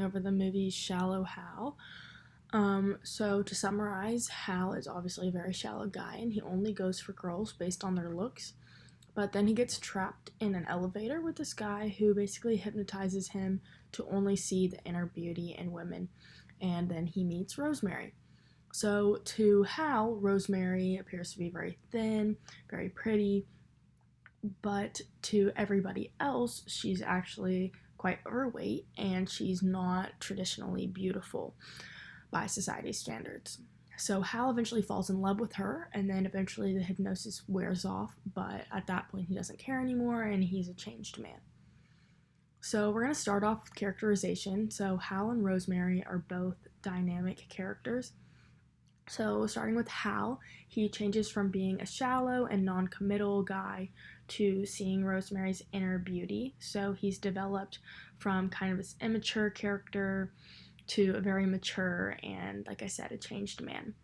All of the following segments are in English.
Over the movie Shallow Hal. So to summarize, Hal is obviously a very shallow guy and he only goes for girls based on their looks. But then he gets trapped in an elevator with this guy who basically hypnotizes him to only see the inner beauty in women. And then he meets Rosemary. So to Hal, Rosemary appears to be very thin, very pretty, but to everybody else, she's actually quite overweight and she's not traditionally beautiful by society's standards. So Hal eventually falls in love with her, and then eventually the hypnosis wears off, but at that point he doesn't care anymore and he's a changed man. So we're going to start off with characterization. So Hal and Rosemary are both dynamic characters. So starting with Hal, he changes from being a shallow and non-committal guy to seeing Rosemary's inner beauty. So he's developed from kind of this immature character to a very mature and, like I said, a changed man.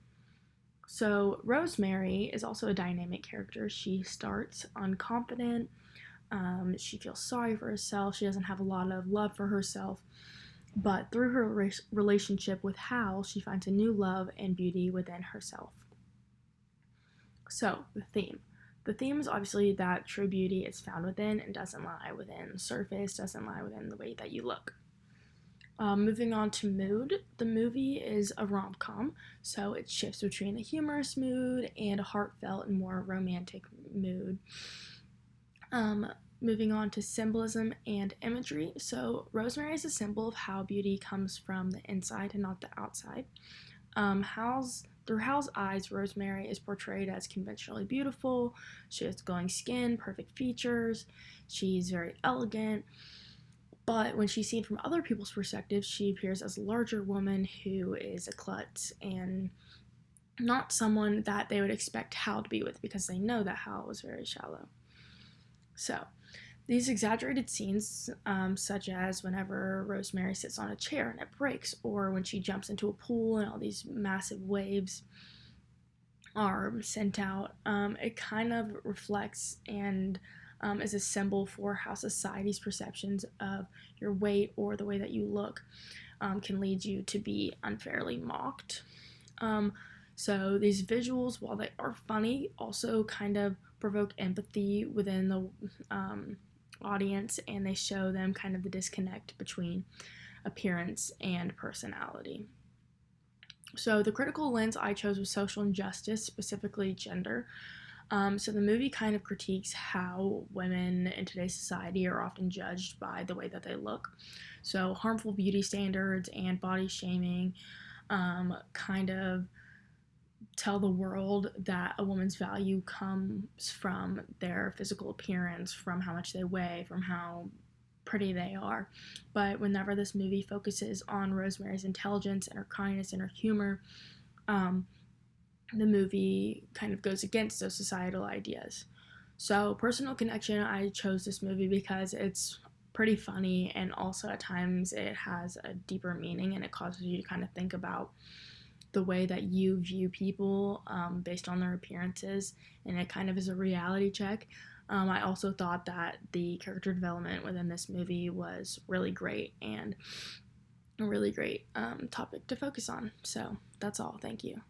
So Rosemary is also a dynamic character. She starts unconfident. She feels sorry for herself. She doesn't have a lot of love for herself. But through her relationship with Hal, she finds a new love and beauty within herself. So, the theme. The theme is obviously that true beauty is found within and doesn't lie within the surface, doesn't lie within the way that you look. Moving on to mood. The movie is a rom-com, so it shifts between a humorous mood and a heartfelt and more romantic mood. Moving on to symbolism and imagery. So Rosemary is a symbol of how beauty comes from the inside and not the outside. Through Hal's eyes, Rosemary is portrayed as conventionally beautiful. She has glowing skin, perfect features. She's very elegant. But when she's seen from other people's perspectives, she appears as a larger woman who is a klutz and not someone that they would expect Hal to be with because they know that Hal was very shallow. So, these exaggerated scenes, such as whenever Rosemary sits on a chair and it breaks, or when she jumps into a pool and all these massive waves are sent out, it kind of reflects and is a symbol for how society's perceptions of your weight or the way that you look can lead you to be unfairly mocked. So these visuals, while they are funny, also kind of provoke empathy within the audience, and they show them kind of the disconnect between appearance and personality. So the critical lens I chose was social injustice, specifically gender. So the movie kind of critiques how women in today's society are often judged by the way that they look. So harmful beauty standards and body shaming kind of tell the world that a woman's value comes from their physical appearance, from how much they weigh, from how pretty they are. But whenever this movie focuses on Rosemary's intelligence and her kindness and her humor, the movie kind of goes against those societal ideas. So, personal connection, I chose this movie because it's pretty funny, and also at times it has a deeper meaning and it causes you to kind of think about the way that you view people based on their appearances, and it kind of is a reality check. I also thought that the character development within this movie was really great and a really great topic to focus on. So that's all. Thank you.